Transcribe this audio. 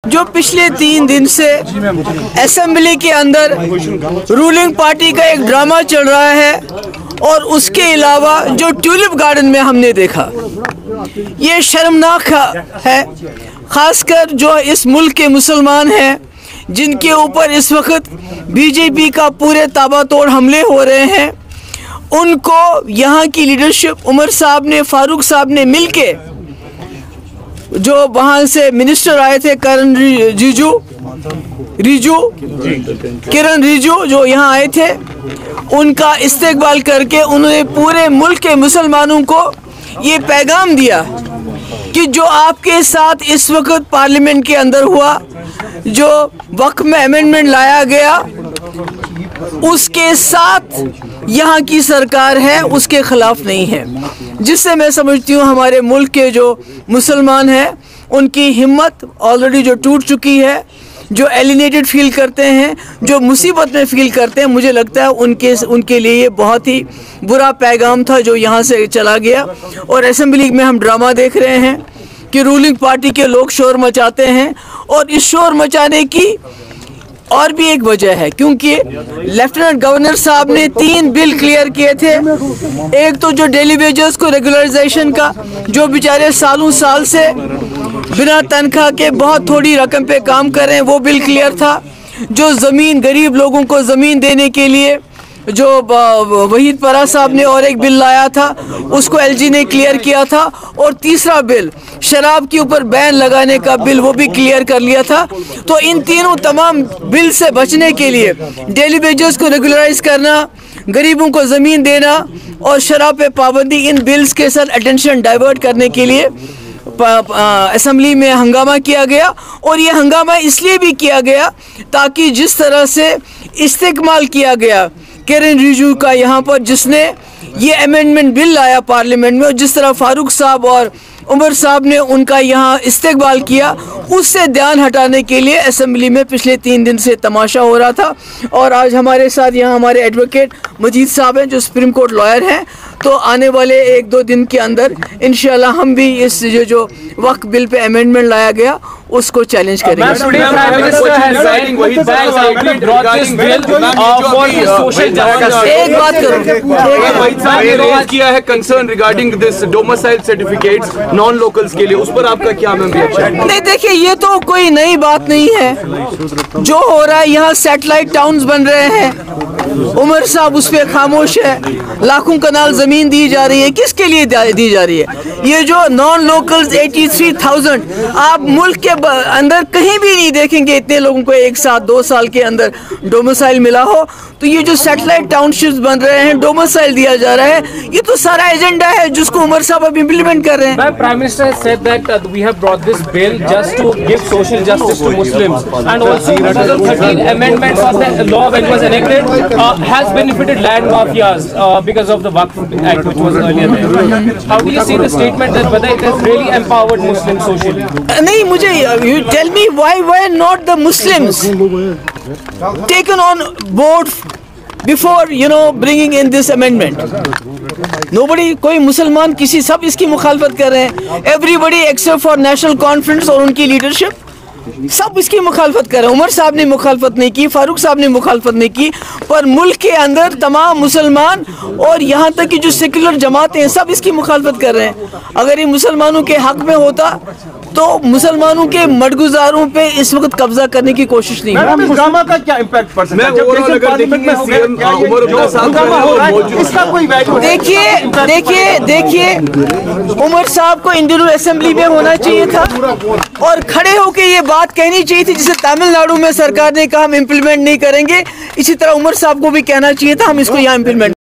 जो पिछले 3 दिन से असेंबली के अंदर रूलिंग पार्टी का एक ड्रामा चल रहा है और उसके अलावा जो ट्यूलिप गार्डन में हमने देखा, ये शर्मनाक है। खासकर जो इस मुल्क के मुसलमान हैं जिनके ऊपर इस वक्त बीजेपी का पूरे ताबड़तोड़ हमले हो रहे हैं, उनको यहाँ की लीडरशिप उमर साहब ने, फारूक साहब ने मिलके, जो वहाँ से मिनिस्टर आए थे किरण रिजू जो यहाँ आए थे, उनका इस्तेकबाल करके उन्होंने पूरे मुल्क के मुसलमानों को ये पैगाम दिया कि जो आपके साथ इस वक्त पार्लियामेंट के अंदर हुआ, जो वक्त में अमेंडमेंट लाया गया, उसके साथ यहाँ की सरकार है, उसके खिलाफ नहीं है। जिससे मैं समझती हूँ हमारे मुल्क के जो मुसलमान हैं उनकी हिम्मत ऑलरेडी जो टूट चुकी है, जो एलिनेटेड फील करते हैं, जो मुसीबत में फील करते हैं, मुझे लगता है उनके लिए ये बहुत ही बुरा पैगाम था जो यहाँ से चला गया। और असेंबली में हम ड्रामा देख रहे हैं कि रूलिंग पार्टी के लोग शोर मचाते हैं, और इस शोर मचाने की और भी एक वजह है, क्योंकि लेफ्टिनेंट गवर्नर साहब ने 3 बिल क्लियर किए थे। एक तो जो डेली वेजेस को रेगुलराइजेशन का, जो बेचारे सालों साल से बिना तनख्वाह के बहुत थोड़ी रकम पे काम कर रहे हैं, वो बिल क्लियर था। जो ज़मीन, गरीब लोगों को ज़मीन देने के लिए जो वहीद परा साहब ने और एक बिल लाया था, उसको एलजी ने क्लियर किया था। और तीसरा बिल, शराब के ऊपर बैन लगाने का बिल, वो भी क्लियर कर लिया था। तो इन तीनों तमाम बिल से बचने के लिए, डेली वेजेस को रेगुलराइज करना, गरीबों को ज़मीन देना और शराब पे पाबंदी, इन बिल्स के साथ अटेंशन डाइवर्ट करने के लिए असेंबली में हंगामा किया गया। और ये हंगामा इसलिए भी किया गया ताकि जिस तरह से इस्तेमाल किया गया किरण रिजू का यहाँ पर, जिसने ये अमेंडमेंट बिल लाया पार्लियामेंट में, और जिस तरह फारूक साहब और उमर साहब ने उनका यहाँ इस्तेकबाल किया, उससे ध्यान हटाने के लिए असेंबली में पिछले 3 दिन से तमाशा हो रहा था। और आज हमारे साथ यहाँ हमारे एडवोकेट मजीद साहब हैं जो सुप्रीम कोर्ट लॉयर हैं। तो आने वाले 1-2 दिन के अंदर इंशाल्लाह हम भी इस जो वक्त बिल पे अमेंडमेंट लाया गया उसको चैलेंज करेंगे। एक बात करूँ, किया है concern regarding this domicile certificates non locals के लिए, उस पर आपका क्या रिएक्शन? नहीं, देखिए ये तो कोई नई बात नहीं है। जो हो रहा है, यहाँ सैटेलाइट टाउन्स बन रहे हैं, उमर साहब उस पर खामोश है। लाखों कनाल जमीन दी जा रही है, किसके लिए दी जा रही है? ये जो नॉन लोकल्स 83,000, आप मुल्क के अंदर कहीं भी नहीं देखेंगे इतने लोगों को एक साथ 2 साल के अंदर डोमिसाइल मिला हो। तो ये जो सैटेलाइट टाउनशिप्स बन रहे हैं, डोमिसाइल दिया जा रहा है, ये तो सारा एजेंडा है जिसको उमर साहब अब इम्प्लीमेंट कर रहे हैं। Prime Minister has said that we have brought this bill just to give social justice to Muslims, and also 2013 amendments of the law when it was enacted has benefited land mafias because of the Waqf Act which was earlier there. How do you see the statement that whether it has really empowered Muslims socially? नहीं, मुझे you tell me why not the Muslims taken on board before bringing in this amendment? Nobody, कोई मुसलमान किसी, सब इसकी मुखालफत कर रहे हैं। Everybody except for National Conference और उनकी लीडरशिप, सब इसकी मुखालफत कर रहे हैं। उमर साहब ने मुखालफत नहीं की, फारूक साहब ने मुखालफत नहीं की, पर मुल्क के अंदर तमाम मुसलमान और यहाँ तक कि जो सेकुलर जमातें हैं, सब इसकी मुखालफत कर रहे हैं। अगर ये मुसलमानों के हक में होता तो मुसलमानों के मडगुजारों पे इस वक्त कब्जा करने की कोशिश नहीं है। ड्रामा का क्या इम्पैक्ट पड़ सकता है? देखिए उमर साहब को इंडियन असेंबली में होना चाहिए था और खड़े होकर ये बात कहनी चाहिए थी, जिसे तमिलनाडु में सरकार ने कहा हम इम्प्लीमेंट नहीं करेंगे, इसी तरह उमर साहब को भी कहना चाहिए था हम इसको यहाँ इम्प्लीमेंट